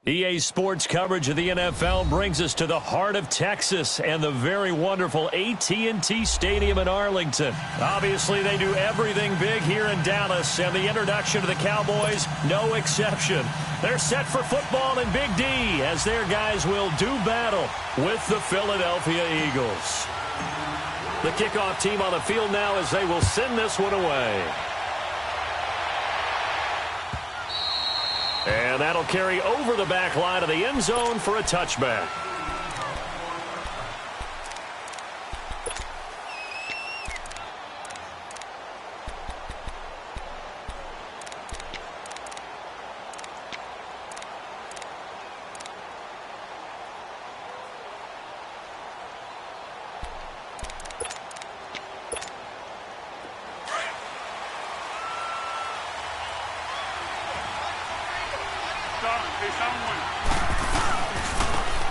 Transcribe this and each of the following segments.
EA Sports coverage of the NFL brings us to the heart of Texas and the very wonderful AT&T Stadium in Arlington. Obviously, they do everything big here in Dallas, and the introduction of the Cowboys, no exception. They're set for football in Big D as their guys will do battle with the Philadelphia Eagles. The kickoff team on the field now as they will send this one away. And that'll carry over the back line of the end zone for a touchback.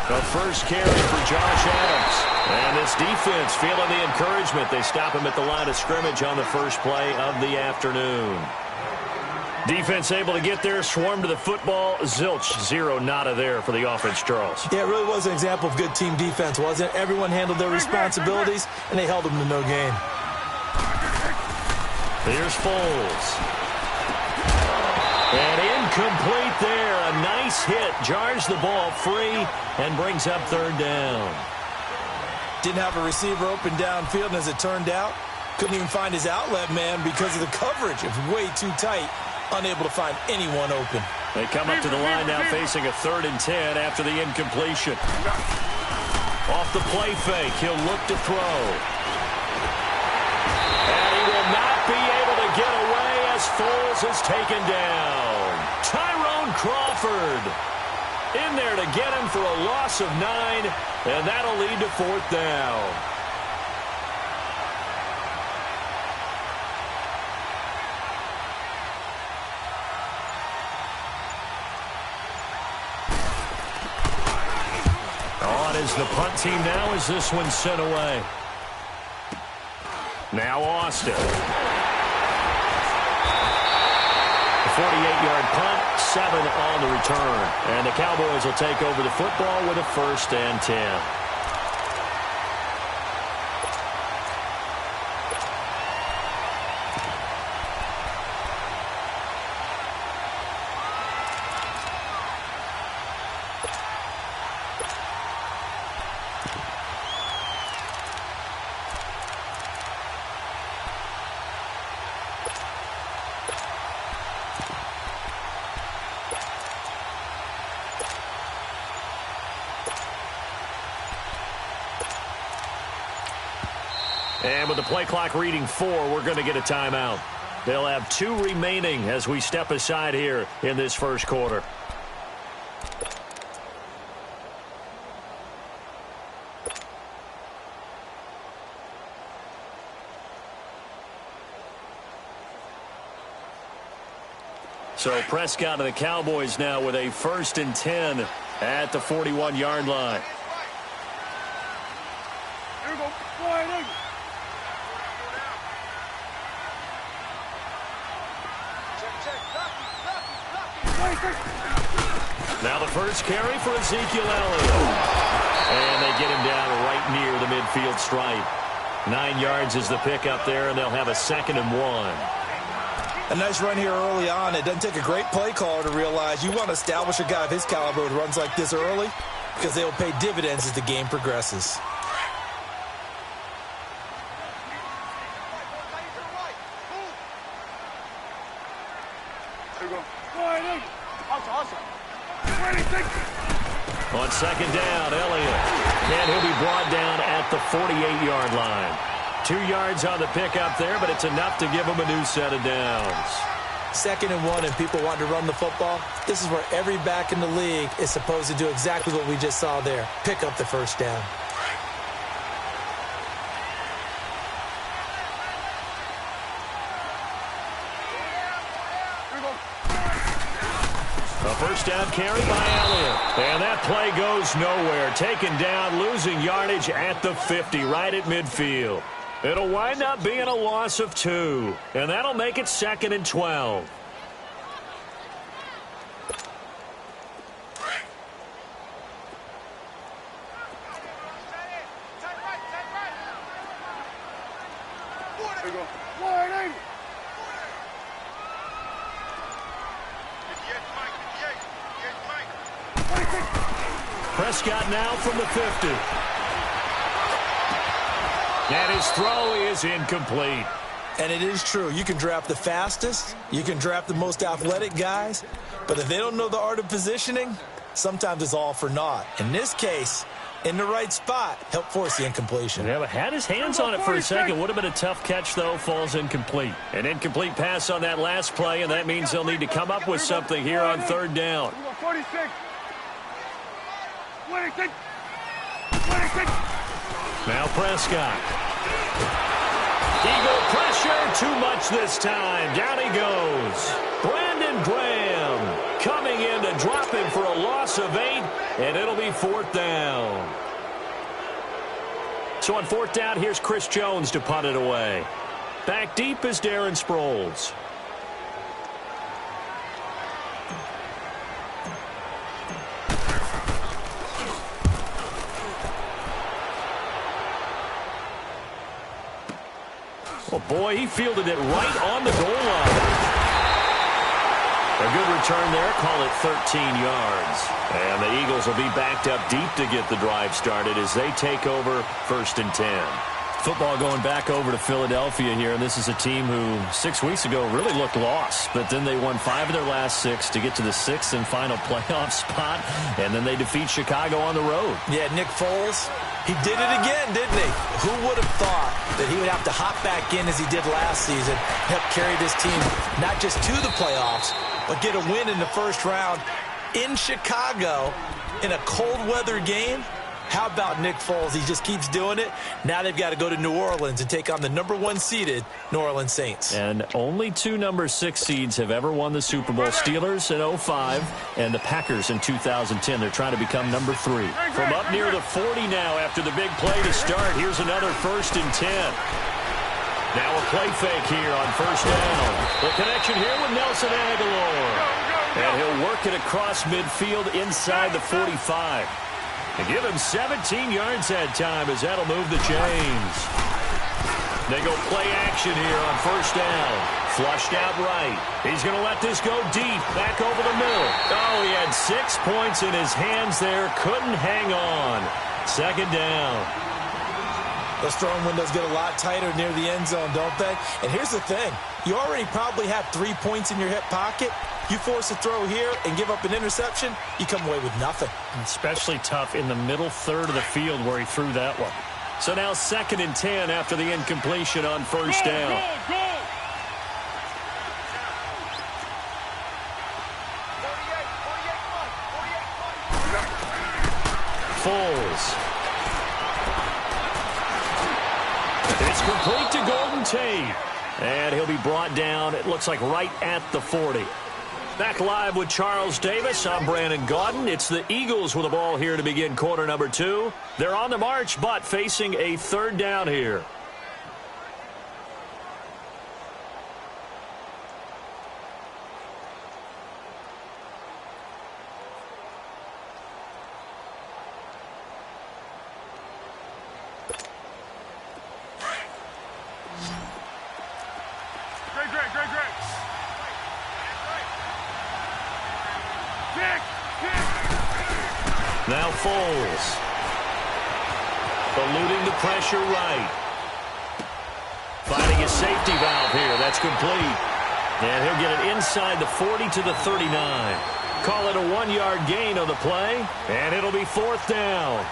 The first carry for Josh Adams. And this defense feeling the encouragement. They stop him at the line of scrimmage on the first play of the afternoon. Defense able to get there, swarm to the football. Zilch, zero, nada there for the offense, Charles. Yeah, it really was an example of good team defense, wasn't it? Everyone handled their responsibilities, and they held them to no gain. Here's Foles. And incomplete there. A nice hit. Jars the ball free and brings up third down. Didn't have a receiver open downfield, and as it turned out, couldn't even find his outlet man because of the coverage. It was way too tight. Unable to find anyone open. They come up to the line now facing a 3rd and 10 after the incompletion. Off the play fake. He'll look to throw. And he will not be able to get away as Foles is taken down. Tyrone Crawford in there to get him for a loss of 9, and that'll lead to 4th down. On is the punt team now as this one's sent away. Now Austin. 48-yard punt, 7 on the return. And the Cowboys will take over the football with a 1st and 10. And with the play clock reading 4, we're going to get a timeout. They'll have 2 remaining as we step aside here in this first quarter. So Prescott and the Cowboys now with a 1st and 10 at the 41-yard line. Here we go. Wide. Now the first carry for Ezekiel Elliott. And they get him down right near the midfield stripe. 9 yards is the pickup there, and they'll have a 2nd and 1. A nice run here early on. It doesn't take a great play caller to realize you want to establish a guy of his caliber who runs like this early because they will pay dividends as the game progresses. On 2nd down, Elliott. And he'll be brought down at the 48-yard line. 2 yards on the pickup there, but it's enough to give him a new set of downs. 2nd and 1, and people want to run the football. This is where every back in the league is supposed to do exactly what we just saw there. Pick up the first down. A first down carry by Elliott. And that play goes nowhere. Taken down, losing yardage at the 50, right at midfield. It'll wind up being a loss of 2. And that'll make it 2nd and 12. Prescott now from the 50. And his throw is incomplete. And it is true. You can draft the fastest. You can draft the most athletic guys. But if they don't know the art of positioning, sometimes it's all for naught. In this case, in the right spot, helped force the incompletion. Yeah, but had his hands on it for a second. Would have been a tough catch, though. Falls incomplete. An incomplete pass on that last play, and that means they'll need to come up with something here on third down. 46. 26. 26. Now Prescott. Eagle pressure, too much this time. Down he goes. Brandon Graham coming in to drop him for a loss of 8, and it'll be fourth down. So on fourth down, here's Chris Jones to punt it away. Back deep is Darren Sproles. Oh, boy, he fielded it right on the goal line. A good return there. Call it 13 yards. And the Eagles will be backed up deep to get the drive started as they take over 1st and 10. Football going back over to Philadelphia here, and this is a team who 6 weeks ago really looked lost, but then they won 5 of their last 6 to get to the 6th and final playoff spot, and then they defeat Chicago on the road. Yeah, Nick Foles, he did it again, didn't he? Who would have thought that he would have to hop back in as he did last season, help carry this team not just to the playoffs, but get a win in the first round in Chicago in a cold weather game? How about Nick Foles? He just keeps doing it. Now they've got to go to New Orleans and take on the #1 seeded New Orleans Saints. And only 2 number 6 seeds have ever won the Super Bowl. Steelers in 2005 and the Packers in 2010. They're trying to become number 3. From up near the 40 now after the big play to start. Here's another 1st and 10. Now a play fake here on 1st down. The connection here with Nelson Aguilar. And he'll work it across midfield inside the 45. And give him 17 yards that time as that'll move the chains. They go play action here on 1st down. Flushed out right. He's going to let this go deep. Back over the middle. Oh, he had 6 points in his hands there. Couldn't hang on. 2nd down. Those throwing windows get a lot tighter near the end zone, don't they? And here's the thing. You already probably have 3 points in your hip pocket. You force a throw here and give up an interception, you come away with nothing. Especially tough in the middle third of the field where he threw that one. So now 2nd and 10 after the incompletion on 1st down. Go. Foles. It's complete to Golden Tate. And he'll be brought down, it looks like right at the 40. Back live with Charles Davis. I'm Brandon Gaudin. It's the Eagles with the ball here to begin quarter number 2. They're on the march, but facing a 3rd down here. Great. Now Foles. Eluding the pressure right. Finding a safety valve here. That's complete. And he'll get it inside the 40 to the 39. Call it a 1-yard gain on the play. And it'll be 4th down.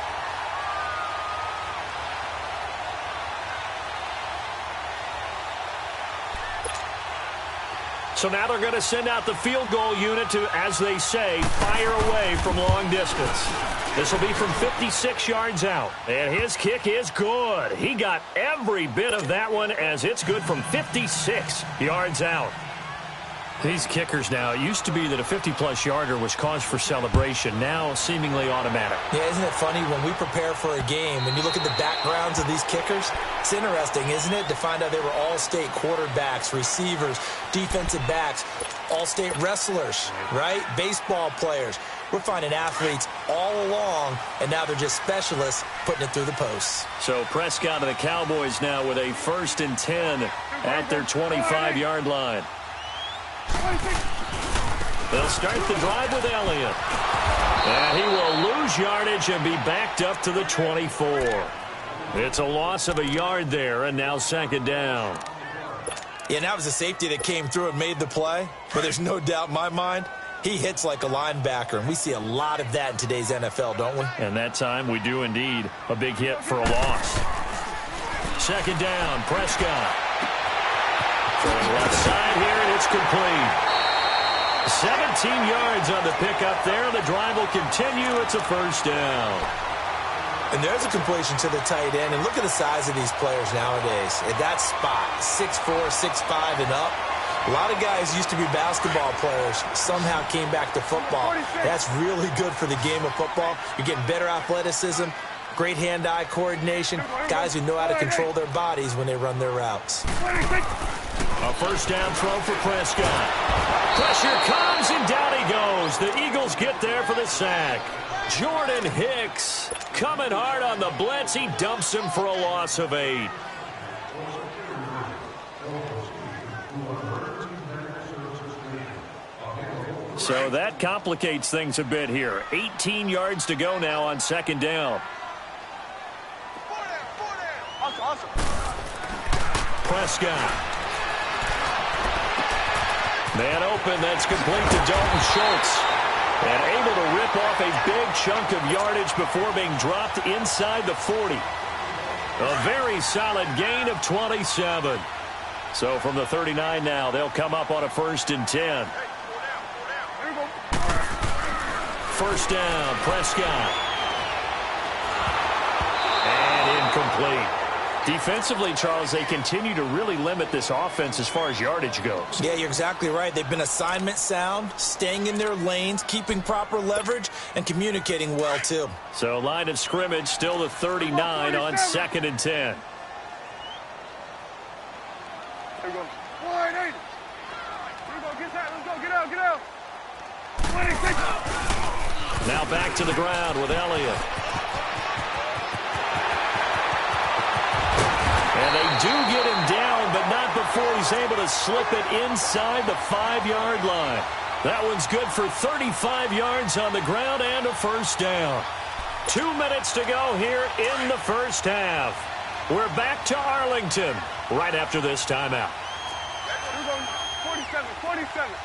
So now they're going to send out the field goal unit to, as they say, fire away from long distance. This will be from 56 yards out. And his kick is good. He got every bit of that one as it's good from 56 yards out. These kickers now, it used to be that a 50-plus yarder was cause for celebration. Now seemingly automatic. Yeah, isn't it funny when we prepare for a game, when you look at the backgrounds of these kickers, it's interesting, isn't it, to find out they were all-state quarterbacks, receivers, defensive backs, all-state wrestlers, right? Baseball players. We're finding athletes all along, and now they're just specialists putting it through the posts. So Prescott and the Cowboys now with a 1st and 10 at their 25-yard line. They'll start the drive with Elliott. And he will lose yardage and be backed up to the 24. It's a loss of a yard there, and now second down. Yeah, and that was a safety that came through and made the play. But there's no doubt in my mind, he hits like a linebacker. And we see a lot of that in today's NFL, don't we? And that time we do indeed. A big hit for a loss. Second down, Prescott. Throwing left side here, and it's complete. 17 yards on the pickup there. The drive will continue. It's a first down. And there's a completion to the tight end. And look at the size of these players nowadays. At that spot, 6'4", 6'5", and up. A lot of guys used to be basketball players, somehow came back to football. That's really good for the game of football. You're getting better athleticism, great hand-eye coordination, guys who know how to control their bodies when they run their routes. A first down throw for Prescott. Pressure comes, and down he goes. The Eagles get there for the sack. Jordan Hicks coming hard on the blitz. He dumps him for a loss of 8. So that complicates things a bit here. 18 yards to go now on second down. Awesome. Prescott. Man open, that's complete to Dalton Schultz. And able to rip off a big chunk of yardage before being dropped inside the 40. A very solid gain of 27. So from the 39 now, they'll come up on a 1st and 10. First down, Prescott. And incomplete. Defensively, Charles, they continue to really limit this offense as far as yardage goes. Yeah, you're exactly right. They've been assignment sound, staying in their lanes, keeping proper leverage, and communicating well, too. So line of scrimmage still the 39 on 2nd and 10. There we go. 180. Here we go. Get that. Let's go. Get out. Get out. 26. Now back to the ground with Elliott. And they do get him down, but not before he's able to slip it inside the 5-yard line. That one's good for 35 yards on the ground and a first down. 2 minutes to go here in the first half. We're back to Arlington right after this timeout. Here we go. 47. 47.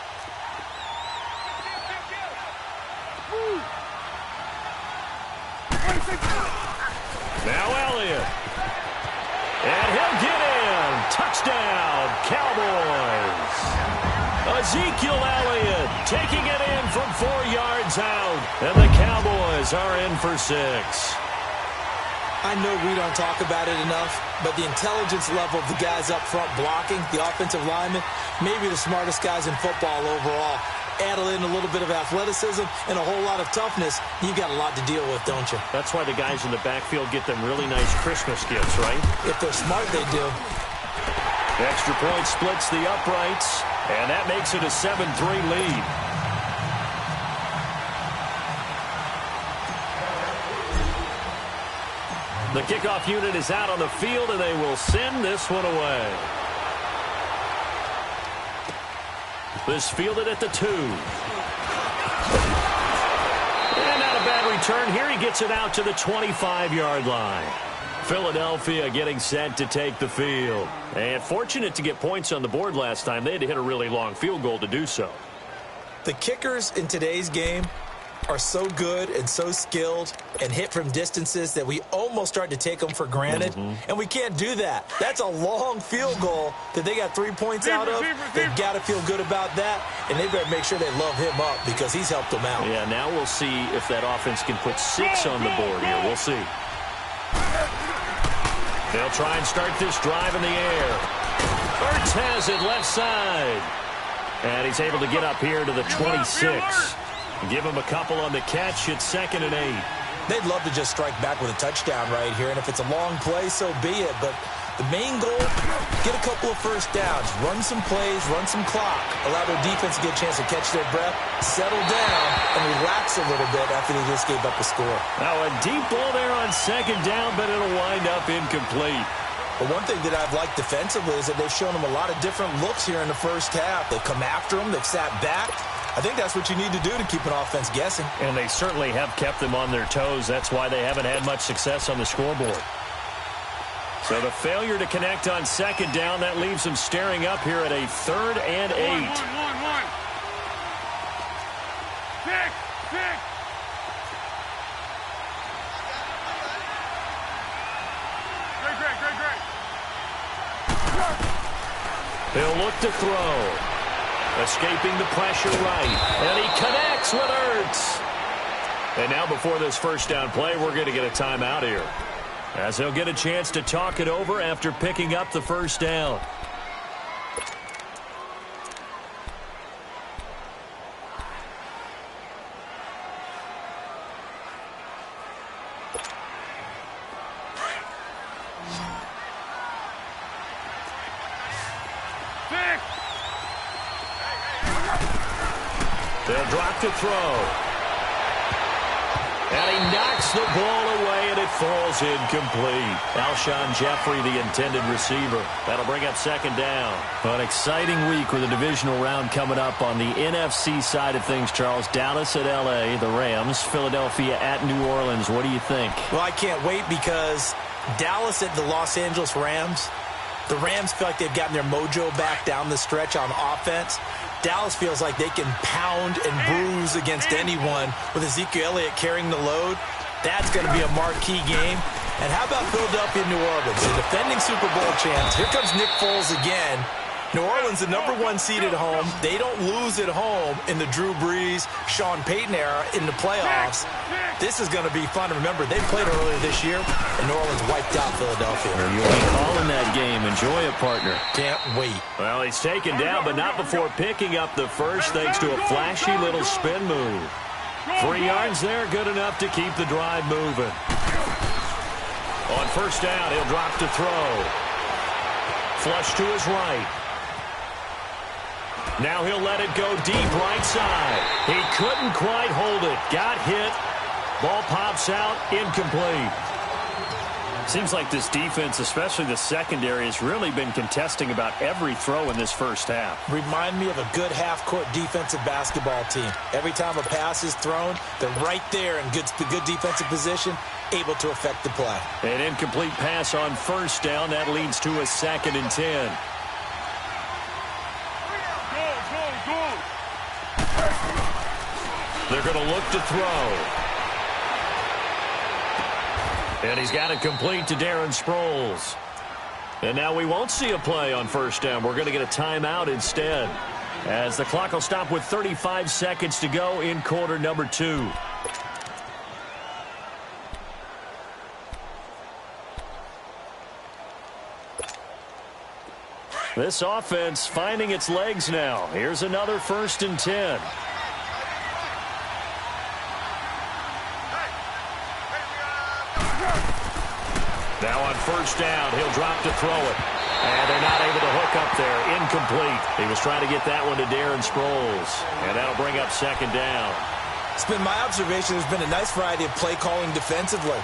Woo. 26. Now Elliott. And he'll get in. Touchdown, Cowboys. Ezekiel Elliott taking it in from 4 yards out. And the Cowboys are in for 6. I know we don't talk about it enough, but the intelligence level of the guys up front blocking, the offensive linemen, maybe the smartest guys in football overall. Add in a little bit of athleticism and a whole lot of toughness, you've got a lot to deal with, don't you? That's why the guys in the backfield get them really nice Christmas gifts, right? If they're smart, they do. Extra point splits the uprights, and that makes it a 7-3 lead. The kickoff unit is out on the field, and they will send this one away. This fielded at the 2. And not a bad return here. He gets it out to the 25-yard line. Philadelphia getting set to take the field. And fortunate to get points on the board last time. They had to hit a really long field goal to do so. The kickers in today's game are so good and so skilled and hit from distances that we almost start to take them for granted. And we can't do that. That's a long field goal that they got 3 points out of. They've got to feel good about that, and they better make sure they love him up because he's helped them out. Yeah, now we'll see if that offense can put 6 on the board here. We'll see. They'll try and start this drive in the air. Ertz has it left side. And he's able to get up here to the 26. Give him a couple on the catch. It's 2nd and 8. They'd love to just strike back with a touchdown right here, and if it's a long play, so be it. But the main goal, get a couple of first downs, run some plays, run some clock, allow their defense to get a chance to catch their breath, settle down, and relax a little bit after they just gave up a score. Now a deep ball there on 2nd down, but it'll wind up incomplete. But one thing that I've liked defensively is that they've shown them a lot of different looks here in the first half. They've come after them. They've sat back. I I think that's what you need to do to keep an offense guessing. And they certainly have kept them on their toes. That's why they haven't had much success on the scoreboard. So the failure to connect on second down, that leaves them staring up here at a 3rd and 8. One. Six. Great. He'll look to throw. Escaping the pressure right. And he connects with Ertz. And now before this first down play, we're going to get a timeout here, as he'll get a chance to talk it over after picking up the first down. They'll drop to throw. And he knocks the ball away, and it falls incomplete. Alshon Jeffrey, the intended receiver. That'll bring up second down. An exciting week with a divisional round coming up on the NFC side of things, Charles. Dallas at L.A., the Rams. Philadelphia at New Orleans. What do you think? Well, I can't wait because Dallas at the Los Angeles Rams. The Rams feel like they've gotten their mojo back down the stretch on offense. Dallas feels like they can pound and bruise against anyone with Ezekiel Elliott carrying the load. That's going to be a marquee game. And how about Philadelphia and New Orleans, the defending Super Bowl champs? Here comes Nick Foles again. New Orleans, the #1 seed at home. They don't lose at home in the Drew Brees, Sean Payton era in the playoffs. This is going to be fun. Remember, they played earlier this year, and New Orleans wiped out Philadelphia. You'll be calling that game. Enjoy it, partner. Can't wait. Well, he's taken down, but not before picking up the first, thanks to a flashy little spin move. 3 yards there, good enough to keep the drive moving. On first down, he'll drop to throw. Flush to his right. Now he'll let it go deep right side. He couldn't quite hold it. Got hit. Ball pops out. Incomplete. Seems like this defense, especially the secondary, has really been contesting about every throw in this first half. Remind me of a good half-court defensive basketball team. Every time a pass is thrown, they're right there in good defensive position, able to affect the play. An incomplete pass on first down. That leads to a 2nd and 10. They're going to look to throw. And he's got it complete to Darren Sproles. And now we won't see a play on first down. We're going to get a timeout instead, as the clock will stop with 35 seconds to go in quarter number 2. This offense finding its legs now. Here's another 1st and 10. Now on first down, he'll drop to throw it. And they're not able to hook up there. Incomplete. He was trying to get that one to Darren Sproles. And that'll bring up second down. It's been my observation there's been a nice variety of play calling defensively.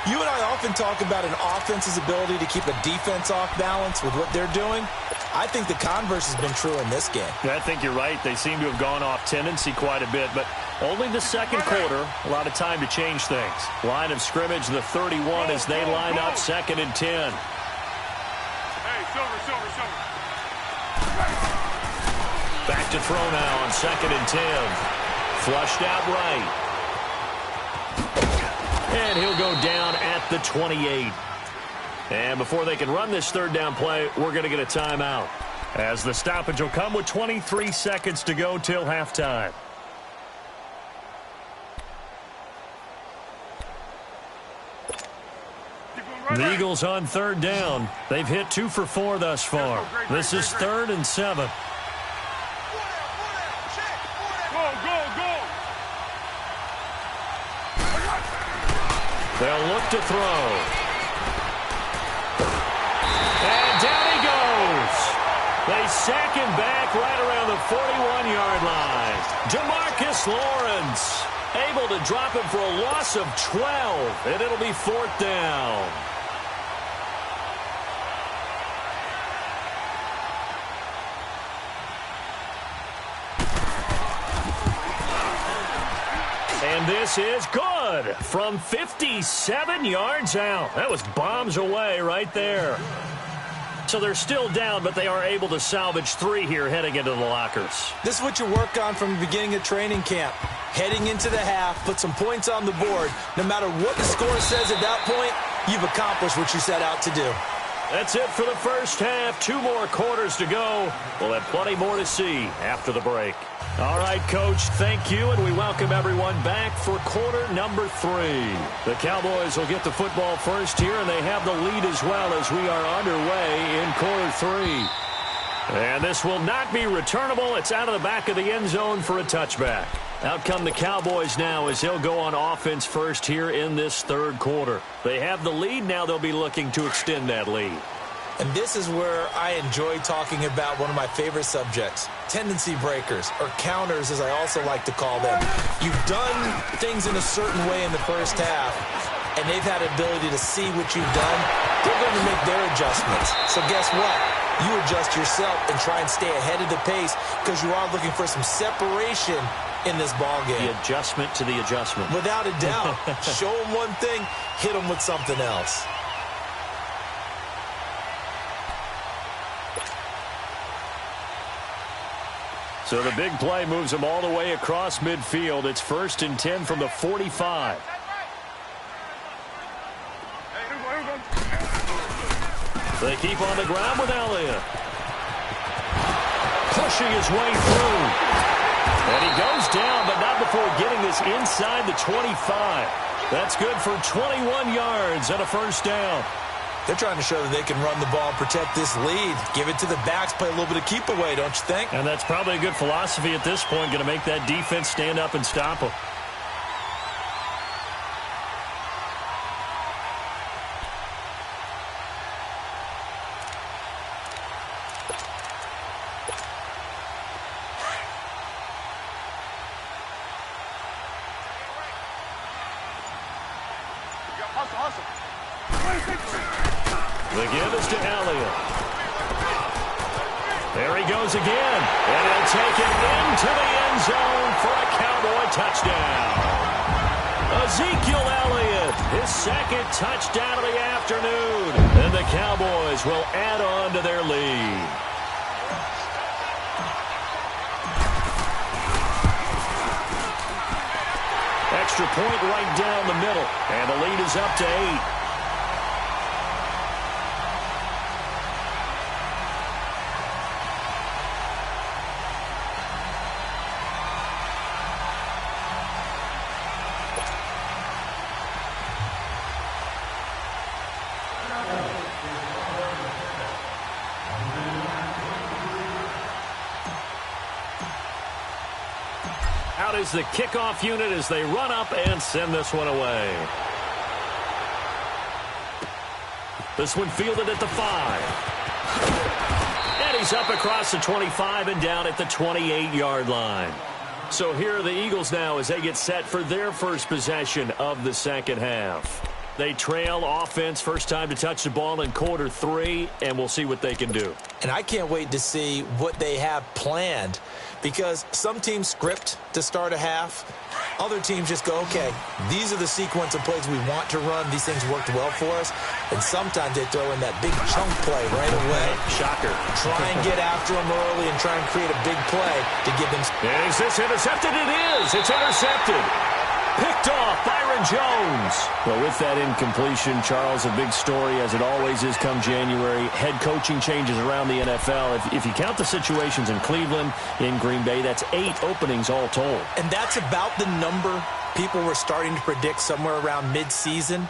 You and I often talk about an offense's ability to keep a defense off balance with what they're doing. I think the converse has been true in this game. I think you're right. They seem to have gone off tendency quite a bit, but only the second quarter, a lot of time to change things. Line of scrimmage, the 31, as they line up 2nd and 10. Hey, silver. Back to throw now on 2nd and 10. Flushed out right. And he'll go down at the 28. And before they can run this 3rd down play, we're going to get a timeout, as the stoppage will come with 23 seconds to go till halftime. The Eagles on 3rd down. They've hit 2 for 4 thus far. This is 3rd and 7. They'll look to throw. And down he goes. They sack him back right around the 41-yard line. DeMarcus Lawrence able to drop him for a loss of 12, and it'll be 4th down. And this is good from 57 yards out. That was bombs away right there. So they're still down, but they are able to salvage 3 here heading into the lockers. This is what you work on from the beginning of training camp. Heading into the half, put some points on the board. No matter what the score says at that point, you've accomplished what you set out to do. That's it for the first half. 2 more quarters to go. We'll have plenty more to see after the break. All right, Coach, thank you, and we welcome everyone back for quarter number 3. The Cowboys will get the football first here, and they have the lead as well as we are underway in quarter 3. And this will not be returnable. It's out of the back of the end zone for a touchback. Out come the Cowboys now as they'll go on offense first here in this third quarter. They have the lead. Now they'll be looking to extend that lead. And this is where I enjoy talking about one of my favorite subjects, tendency breakers, or counters as I also like to call them. You've done things in a certain way in the first half, and they've had the ability to see what you've done. They're going to make their adjustments. So guess what? You adjust yourself and try and stay ahead of the pace because you are looking for some separation in this ball game. The adjustment to the adjustment. Without a doubt. Show them one thing, hit them with something else. So the big play moves them all the way across midfield. It's 1st and 10 from the 45. They keep on the ground with Elliott. Pushing his way through. And he goes down, but not before getting this inside the 25. That's good for 21 yards and a first down. They're trying to show that they can run the ball and protect this lead. Give it to the backs, play a little bit of keep away, don't you think? And that's probably a good philosophy at this point, going to make that defense stand up and stop them. The give is to Elliott. There he goes again. And he'll take it into the end zone for a Cowboy touchdown. Ezekiel Elliott, his 2nd touchdown of the afternoon. And the Cowboys will add on to their lead. Extra point right down the middle. And the lead is up to 8. Out is the kickoff unit as they run up and send this one away. This one fielded at the 5. And he's up across the 25 and down at the 28-yard line. So here are the Eagles now as they get set for their first possession of the second half. They trail offense, first time to touch the ball in quarter 3, and we'll see what they can do. And I can't wait to see what they have planned, because some teams script to start a half. Other teams just go, okay, these are the sequence of plays we want to run. These things worked well for us. And sometimes they throw in that big chunk play right away. Shocker. Try and get after them early and try and create a big play to give them. Is this intercepted? It is. It's intercepted. Picked off Byron Jones. Well, with that incompletion, Charles, a big story, as it always is come January. Head coaching changes around the NFL. If you count the situations in Cleveland, in Green Bay, that's 8 openings all told. And that's about the number people were starting to predict somewhere around mid-season.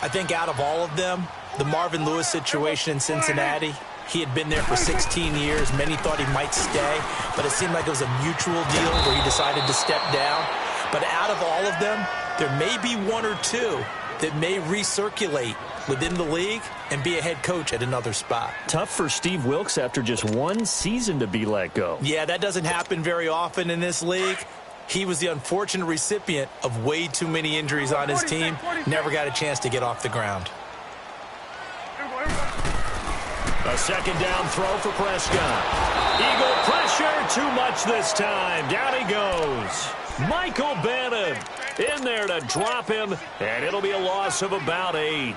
I think out of all of them, the Marvin Lewis situation in Cincinnati, he had been there for 16 years. Many thought he might stay, but it seemed like it was a mutual deal where he decided to step down. But out of all of them, there may be 1 or 2 that may recirculate within the league and be a head coach at another spot. Tough for Steve Wilks after just 1 season to be let go. Yeah, that doesn't happen very often in this league. He was the unfortunate recipient of way too many injuries on his team. Never got a chance to get off the ground. A second down throw for Prescott. Eagle pressure, too much this time. Down he goes. Michael Bannon In there to drop him, and it'll be a loss of about 8.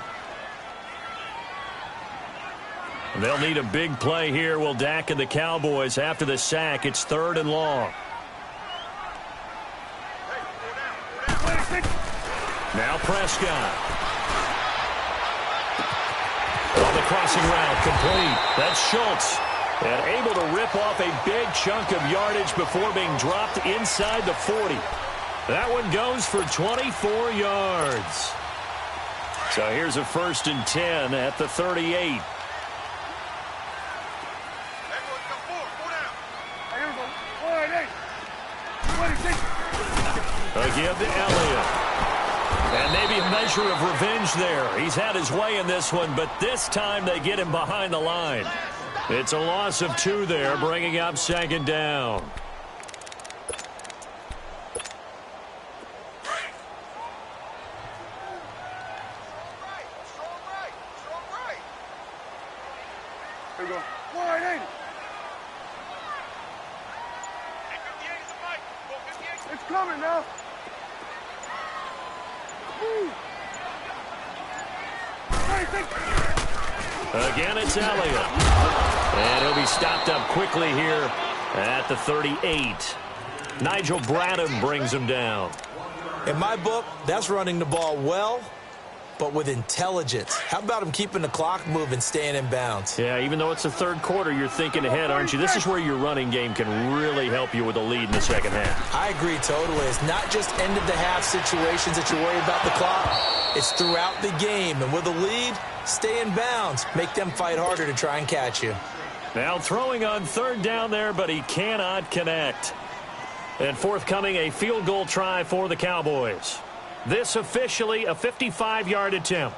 They'll need a big play here. Will Dak and the Cowboys after the sack. It's 3rd and long. Now Prescott. On the crossing route, complete. That's Schultz. And able to rip off a big chunk of yardage before being dropped inside the 40. That one goes for 24 yards. So here's a 1st and 10 at the 38. Again to Elliott. And maybe a measure of revenge there. He's had his way in this one, but this time they get him behind the line. It's a loss of 2 there, bringing up 2nd down. Here we go. 180. It's coming now. Again, it's Elliott. And he'll be stopped up quickly here at the 38. Nigel Bradham brings him down. In my book, that's running the ball well, but with intelligence. How about him keeping the clock moving, staying in bounds? Yeah, even though it's the 3rd quarter, you're thinking ahead, aren't you? This is where your running game can really help you with a lead in the 2nd half. I agree totally. It's not just end-of-the-half situations that you worry about the clock. It's throughout the game. And with a lead, stay in bounds. Make them fight harder to try and catch you. Now throwing on 3rd down there, but he cannot connect. And forthcoming, a field goal try for the Cowboys. This officially a 55-yard attempt.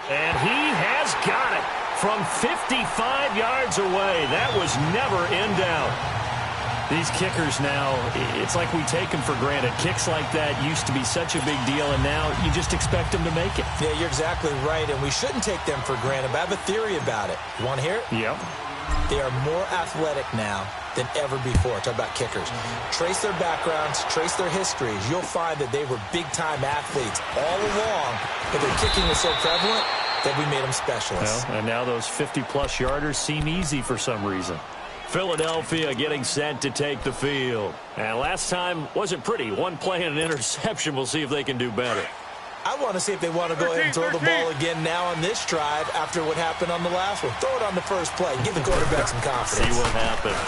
And he has got it from 55 yards away. That was never in doubt. These kickers now, it's like we take them for granted. Kicks like that used to be such a big deal, and now you just expect them to make it. Yeah, you're exactly right, and we shouldn't take them for granted, but I have a theory about it. You want to hear it? Yep. They are more athletic now than ever before. Talk about kickers. Trace their backgrounds, trace their histories. You'll find that they were big-time athletes all along, but their kicking was so prevalent that we made them specialists. Well, and now those 50-plus yarders seem easy for some reason. Philadelphia getting set to take the field. And last time wasn't pretty. One play and an interception. We'll see if they can do better. I want to see if they want to go ahead and throw the ball again now on this drive after what happened on the last one. Throw it on the first play. Give the quarterback some confidence. See what happens.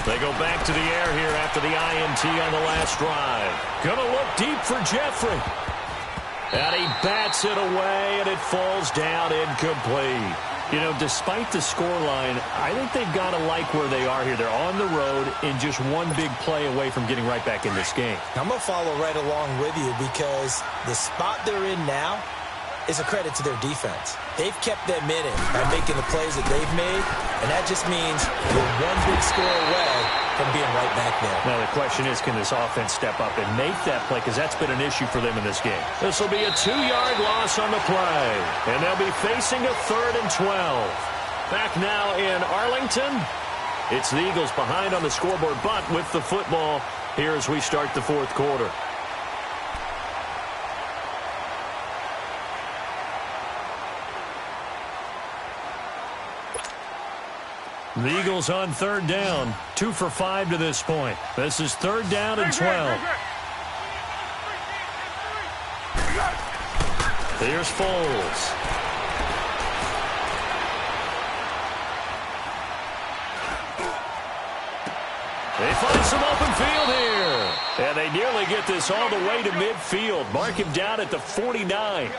They go back to the air here after the INT on the last drive. Gonna look deep for Jeffrey. And he bats it away, and it falls down incomplete. You know, despite the scoreline, I think they've got to like where they are here. They're on the road and just one big play away from getting right back in this game. I'm going to follow right along with you because the spot they're in now is a credit to their defense. They've kept them in it by making the plays that they've made, and that just means you're one big score away from being right back there. Now, the question is, can this offense step up and make that play? Because that's been an issue for them in this game. This will be a 2-yard loss on the play, and they'll be facing a 3rd and 12. Back now in Arlington. It's the Eagles behind on the scoreboard, but with the football here as we start the 4th quarter. The Eagles on 3rd down, 2 for 5 to this point. This is 3rd down and 12. Here's Foles. They find some open field here. And they nearly get this all the way to midfield. Mark him down at the 49.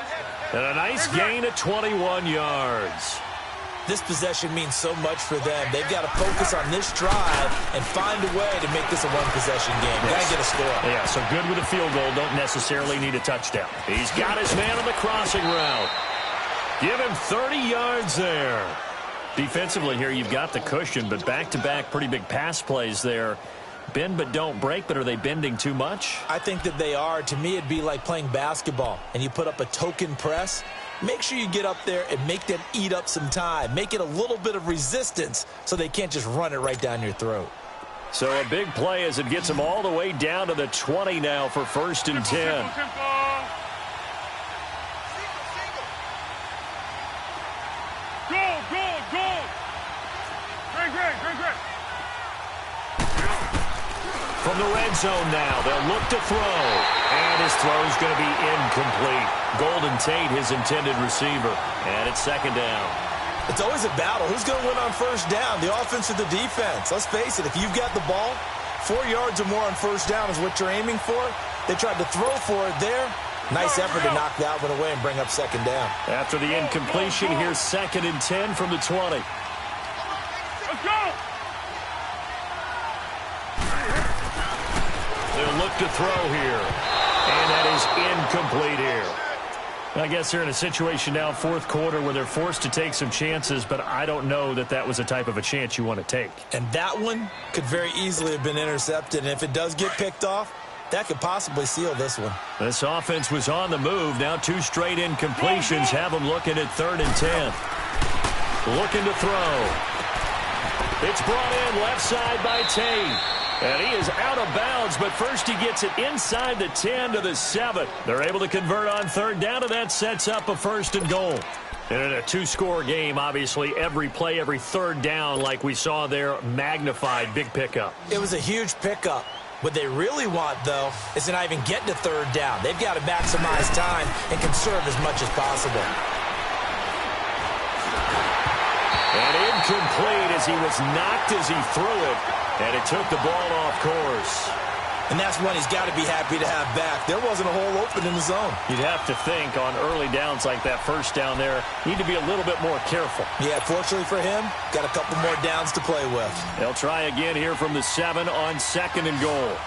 And a nice gain of 21 yards. This possession means so much for them. They've got to focus on this drive and find a way to make this a one-possession game. Yes. Got to get a score. Yeah, so good with a field goal. Don't necessarily need a touchdown. He's got his man on the crossing route. Give him 30 yards there. Defensively here, you've got the cushion, but back-to-back pretty big pass plays there. Bend but don't break, but are they bending too much? I think that they are. To me, it'd be like playing basketball, and you put up a token press. make sure you get up there and make them eat up some time. Make it a little bit of resistance so they can't just run it right down your throat. So a big play as it gets them all the way down to the 20 now for 1st and 10. From the red zone now, they'll look to throw. And his throw's going to be incomplete. Golden Tate, his intended receiver. And it's 2nd down. It's always a battle. Who's going to win on 1st down, the offense or the defense? Let's face it, if you've got the ball, 4 yards or more on 1st down is what you're aiming for. They tried to throw for it there. Nice effort to knock that one away and bring up 2nd down. After the incompletion, here's 2nd and 10 from the 20. Let's go! They'll look to throw here. And that is incomplete here. I guess they're in a situation now, 4th quarter, where they're forced to take some chances, but I don't know that that was the type of a chance you want to take. And that one could very easily have been intercepted. And if it does get picked off, that could possibly seal this one. This offense was on the move. Now 2 straight incompletions have them looking at 3rd and 10. Looking to throw. It's brought in left side by Tate. And he is out of bounds, but first he gets it inside the 10 to the 7. They're able to convert on 3rd down, and that sets up a 1st and goal. And in a 2-score game, obviously, every play, every 3rd down, like we saw there, magnified, big pickup. It was a huge pickup. What they really want, though, is to not even get to 3rd down. They've got to maximize time and conserve as much as possible. And incomplete as he was knocked as he threw it. And it took the ball off course. And that's one he's got to be happy to have back. There wasn't a hole open in the zone. You'd have to think on early downs like that 1st down there, need to be a little bit more careful. Yeah, fortunately for him, got a couple more downs to play with. They'll try again here from the 7 on 2nd and goal.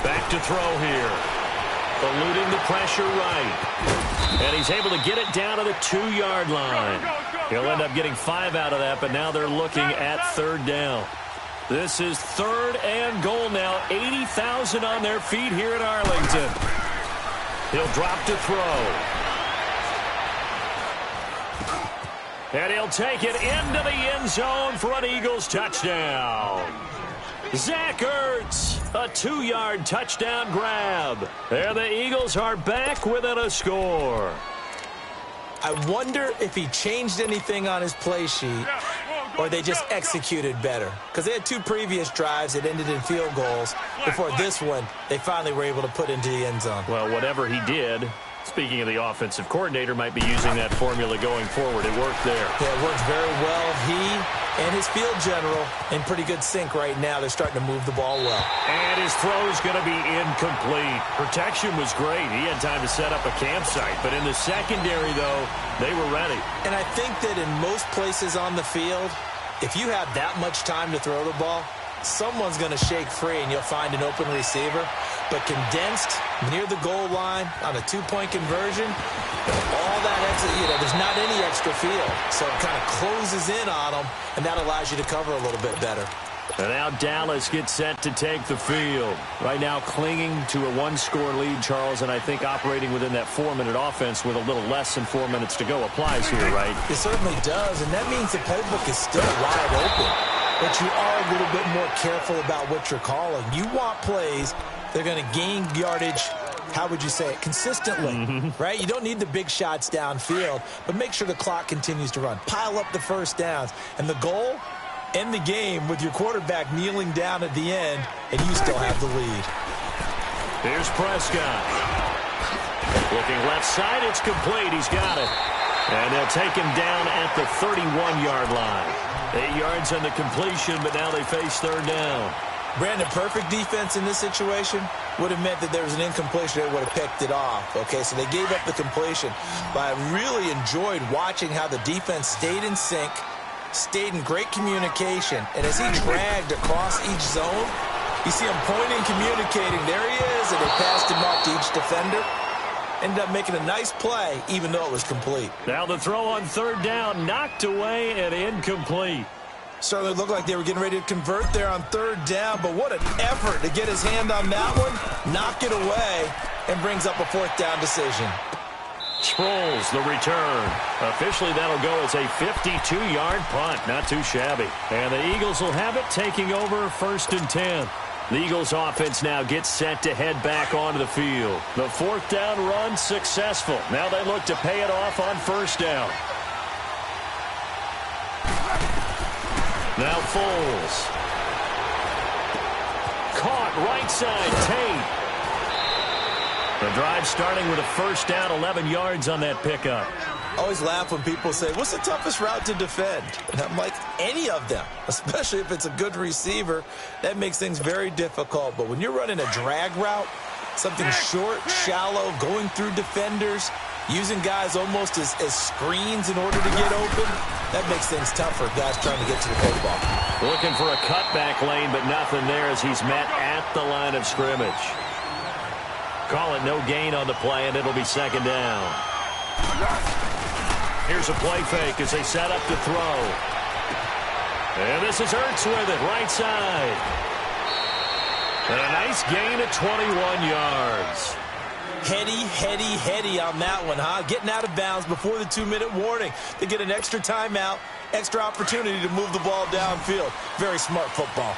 Back to throw here. Eluding the pressure right. And he's able to get it down to the 2-yard line. He'll end up getting 5 out of that, but now they're looking at 3rd down. This is 3rd and goal now. 80,000 on their feet here at Arlington. He'll drop to throw. And he'll take it into the end zone for an Eagles touchdown. Zach Ertz, a 2-yard touchdown grab. And the Eagles are back within a score. I wonder if he changed anything on his play sheet or they just executed better. Because they had 2 previous drives that ended in field goals. Before this one, they finally were able to put into the end zone. Well, whatever he did, speaking of the offensive coordinator, might be using that formula going forward. It worked there. Yeah, it works very well. He and his field general in pretty good sync right now. They're starting to move the ball well. And his throw is going to be incomplete. Protection was great. He had time to set up a campsite. But in the secondary, though, they were ready. And I think that in most places on the field, if you have that much time to throw the ball, someone's going to shake free and you'll find an open receiver. But condensed near the goal line on a 2-point conversion, all that extra, there's not any extra field. So it kind of closes in on them, and that allows you to cover a little bit better. And now Dallas gets set to take the field. Right now clinging to a 1-score lead, Charles, and I think operating within that 4-minute offense with a little less than 4 minutes to go applies here, right? It certainly does, and that means the playbook is still wide open. But you are a little bit more careful about what you're calling. You want plays they're going to gain yardage, how would you say it, consistently, right? You don't need the big shots downfield, but make sure the clock continues to run. Pile up the 1st downs. And the goal, end the game with your quarterback kneeling down at the end, and you still have the lead. Here's Prescott. Looking left side, it's complete. He's got it. And they'll take him down at the 31-yard line. 8 yards on the completion, but now they face 3rd down. Brandon, perfect defense in this situation would have meant that there was an incompletion. They would have picked it off. Okay, so they gave up the completion. But I really enjoyed watching how the defense stayed in sync, stayed in great communication. And as he dragged across each zone, you see him pointing, communicating. There he is, and they passed him off to each defender. Ended up making a nice play, even though it was complete. Now the throw on 3rd down, knocked away and incomplete. Certainly looked like they were getting ready to convert there on third down, but what an effort to get his hand on that one, knock it away, and brings up a fourth down decision. Sproles, the return. Officially, that'll go as a 52-yard punt. Not too shabby. And the Eagles will have it, taking over 1st and 10. The Eagles offense now gets set to head back onto the field. The 4th down run successful. Now they look to pay it off on 1st down. Now Foles. Caught right side, Tate. The drive starting with a 1st down, 11 yards on that pickup. I always laugh when people say, what's the toughest route to defend? And I'm like, any of them, especially if it's a good receiver. That makes things very difficult. But when you're running a drag route, something short, shallow, going through defenders, using guys almost as screens in order to get open, that makes things tough for guys trying to get to the football. Looking for a cutback lane, but nothing there as he's met at the line of scrimmage. Call it no gain on the play, and it'll be 2nd down. Here's a play fake as they set up to throw. And this is Ertz with it, right side. And a nice gain of 21 yards. Heady on that one, huh? Getting out of bounds before the 2-minute warning. They get an extra timeout, extra opportunity to move the ball downfield. Very smart football.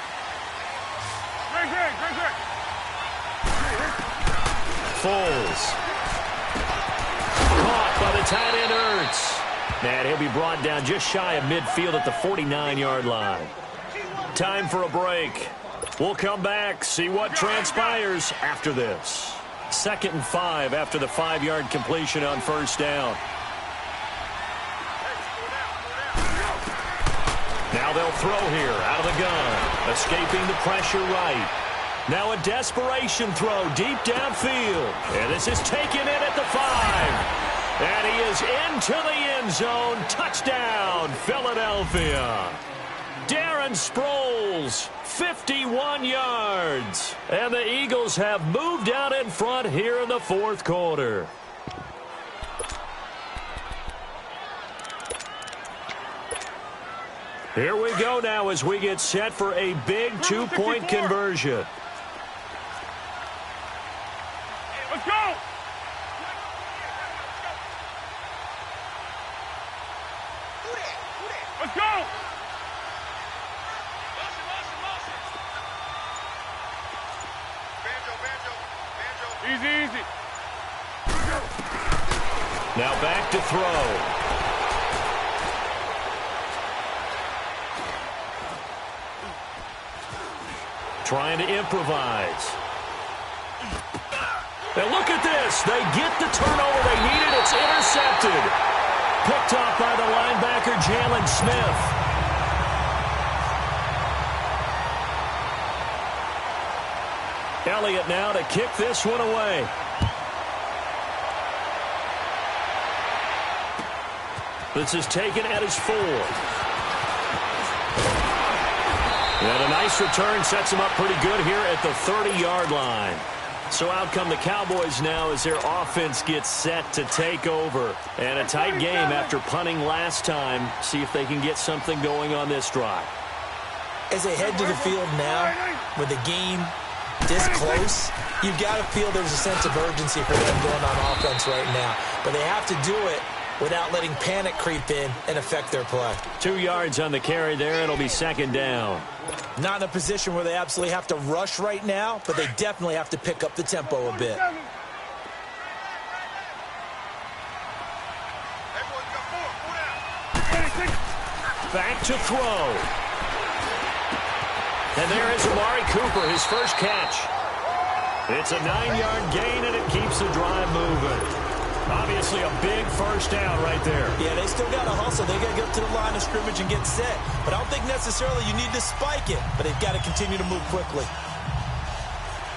Foles. Caught by the tight end Ertz. And he'll be brought down just shy of midfield at the 49-yard line. Time for a break. We'll come back, see what transpires after this. 2nd and 5 after the 5-yard completion on 1st down. Now they'll throw here out of the gun. Escaping the pressure right. Now a desperation throw deep downfield. And this is taken in at the 5. And he is into the end zone. Touchdown, Philadelphia. Darren Sproles, 51 yards. And the Eagles have moved out in front here in the 4th quarter. Here we go now as we get set for a big 2-point conversion. Let's go! Let's go! Easy. Now back to throw. Trying to improvise. And look at this. They get the turnover they needed. It's intercepted. Picked off by the linebacker, Jalen Smith. Elliott now to kick this one away. This is taken at his 4. And a nice return sets him up pretty good here at the 30-yard line. So out come the Cowboys now as their offense gets set to take over. And a tight game after punting last time. See if they can get something going on this drive. As they head to the field now, with the game this close, you've got to feel there's a sense of urgency for them going on offense right now. But they have to do it without letting panic creep in and affect their play. 2 yards on the carry there. It'll be 2nd down. Not in a position where they absolutely have to rush right now, but they definitely have to pick up the tempo a bit. Back to throw. And there is Amari Cooper, his first catch. It's a 9-yard gain, and it keeps the drive moving. Obviously a big first down right there. Yeah, they still got to hustle. They got to get up to the line of scrimmage and get set. But I don't think necessarily you need to spike it, but they've got to continue to move quickly.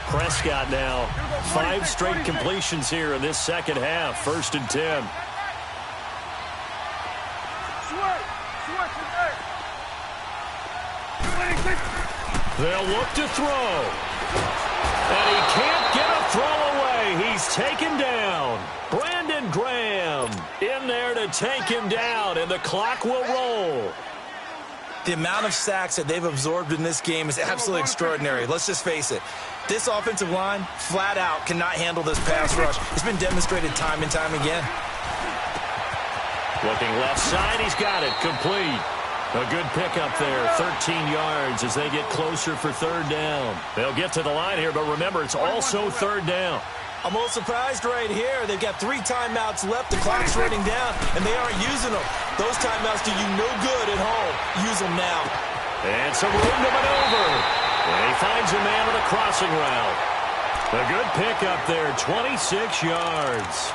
Prescott now, 5 straight completions here in this second half. 1st and 10. They'll look to throw. And he can't get a throw away. He's taken down. Brandon Graham in there to take him down, and the clock will roll. The amount of sacks that they've absorbed in this game is absolutely extraordinary. Let's just face it. This offensive line, flat out, cannot handle this pass rush. It's been demonstrated time and time again. Looking left side, he's got it. Complete. A good pickup there, 13 yards as they get closer for third down. They'll get to the line here, but remember, it's also third down. I'm a little surprised right here. They've got 3 timeouts left. The clock's running down, and they aren't using them. Those timeouts do you no good at home. Use them now. And some room to maneuver. And he finds a man on a crossing route. A good pickup there, 26 yards.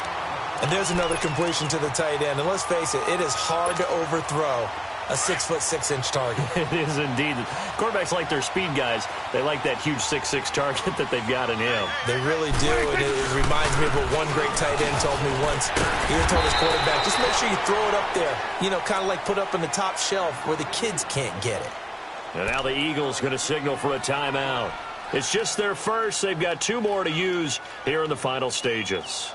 And there's another completion to the tight end. And let's face it, it is hard to overthrow a 6'6" target. It is indeed. Quarterbacks like their speed guys. They like that huge 6'6" target that they've got in him. They really do, and it reminds me of what one great tight end told me once. He told his quarterback, just make sure you throw it up there. You know, kind of like put up on the top shelf where the kids can't get it. And now the Eagles going to signal for a timeout. It's just their first. They've got 2 more to use here in the final stages.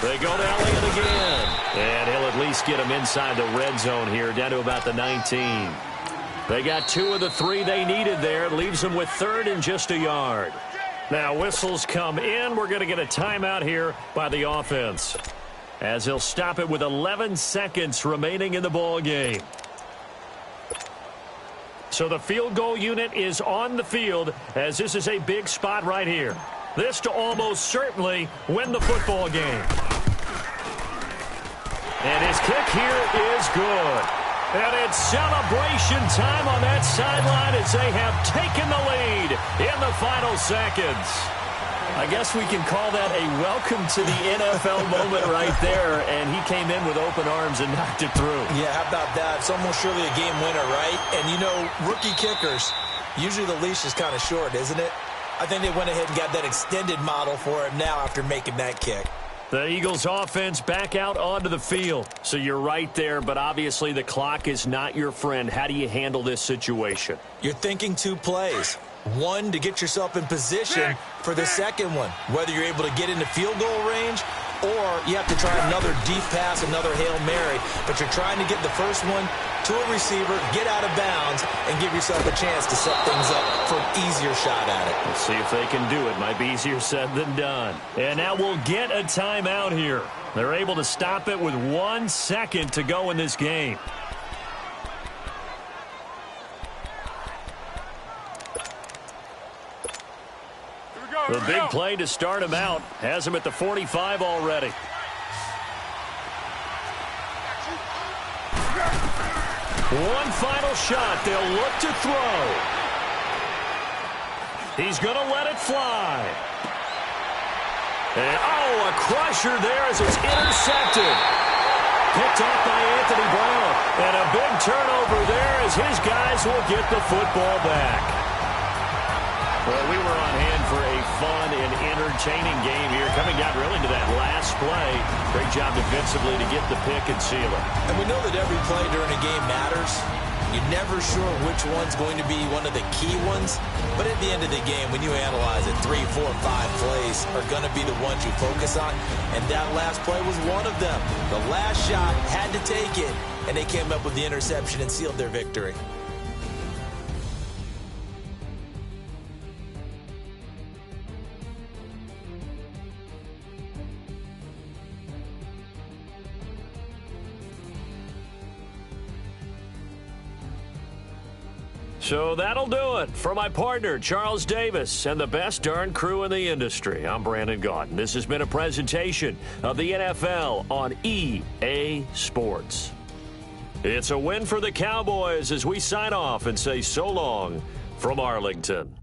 They go to Elliott again. And he'll at least get him inside the red zone here, down to about the 19. They got 2 of the 3 they needed there. It leaves them with third and just a yard. Now whistles come in. We're going to get a timeout here by the offense, as he'll stop it with 11 seconds remaining in the ball game. So the field goal unit is on the field, as this is a big spot right here. This to almost certainly win the football game. And his kick here is good. And it's celebration time on that sideline as they have taken the lead in the final seconds. I guess we can call that a welcome to the NFL moment right there. And he came in with open arms and knocked it through. Yeah, how about that? It's almost surely a game winner, right? And, you know, rookie kickers, usually the leash is kind of short, isn't it? I think they went ahead and got that extended model for him now after making that kick. The Eagles offense back out onto the field. So you're right there, but obviously the clock is not your friend. How do you handle this situation? You're thinking 2 plays. One, to get yourself in position for the second one, whether you're able to get into field goal range or you have to try another deep pass, another Hail Mary. But you're trying to get the first one to a receiver, get out of bounds, and give yourself a chance to set things up for an easier shot at it. Let's see if they can do it. Might be easier said than done. And now we'll get a timeout here. They're able to stop it with 1 second to go in this game. The big play to start him out has him at the 45 already. One final shot. They'll look to throw. He's going to let it fly. And, a crusher there as it's intercepted. Picked off by Anthony Brown. And a big turnover there as his guys will get the football back. Well, we were on hand for a fun and entertaining game here, coming down really to that last play. Great job defensively to get the pick and seal it. And we know that every play during a game matters. You're never sure which one's going to be one of the key ones. But at the end of the game, when you analyze it, 3, 4, 5 plays are going to be the ones you focus on. And that last play was one of them. The last shot had to take it, and they came up with the interception and sealed their victory. So that'll do it for my partner, Charles Davis, and the best darn crew in the industry. I'm Brandon Gaudin. This has been a presentation of the NFL on EA Sports. It's a win for the Cowboys as we sign off and say so long from Arlington.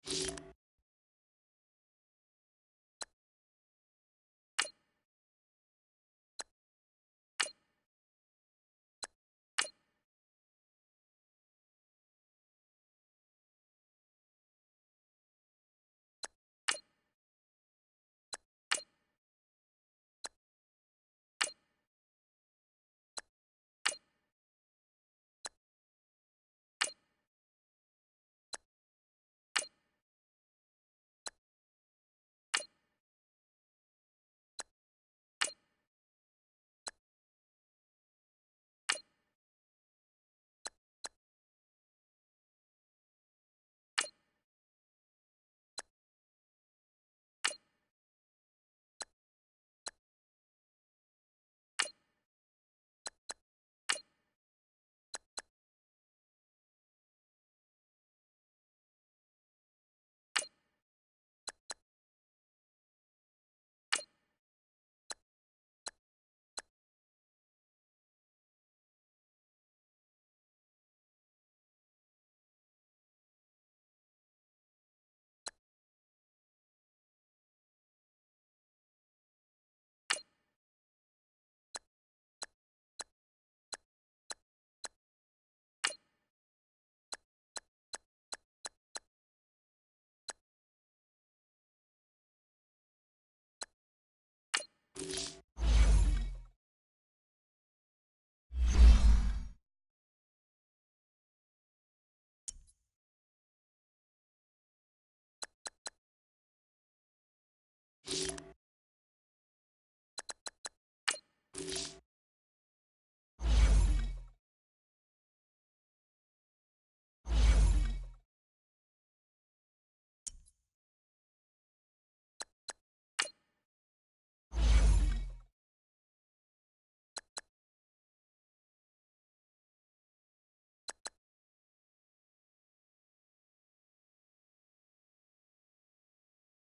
You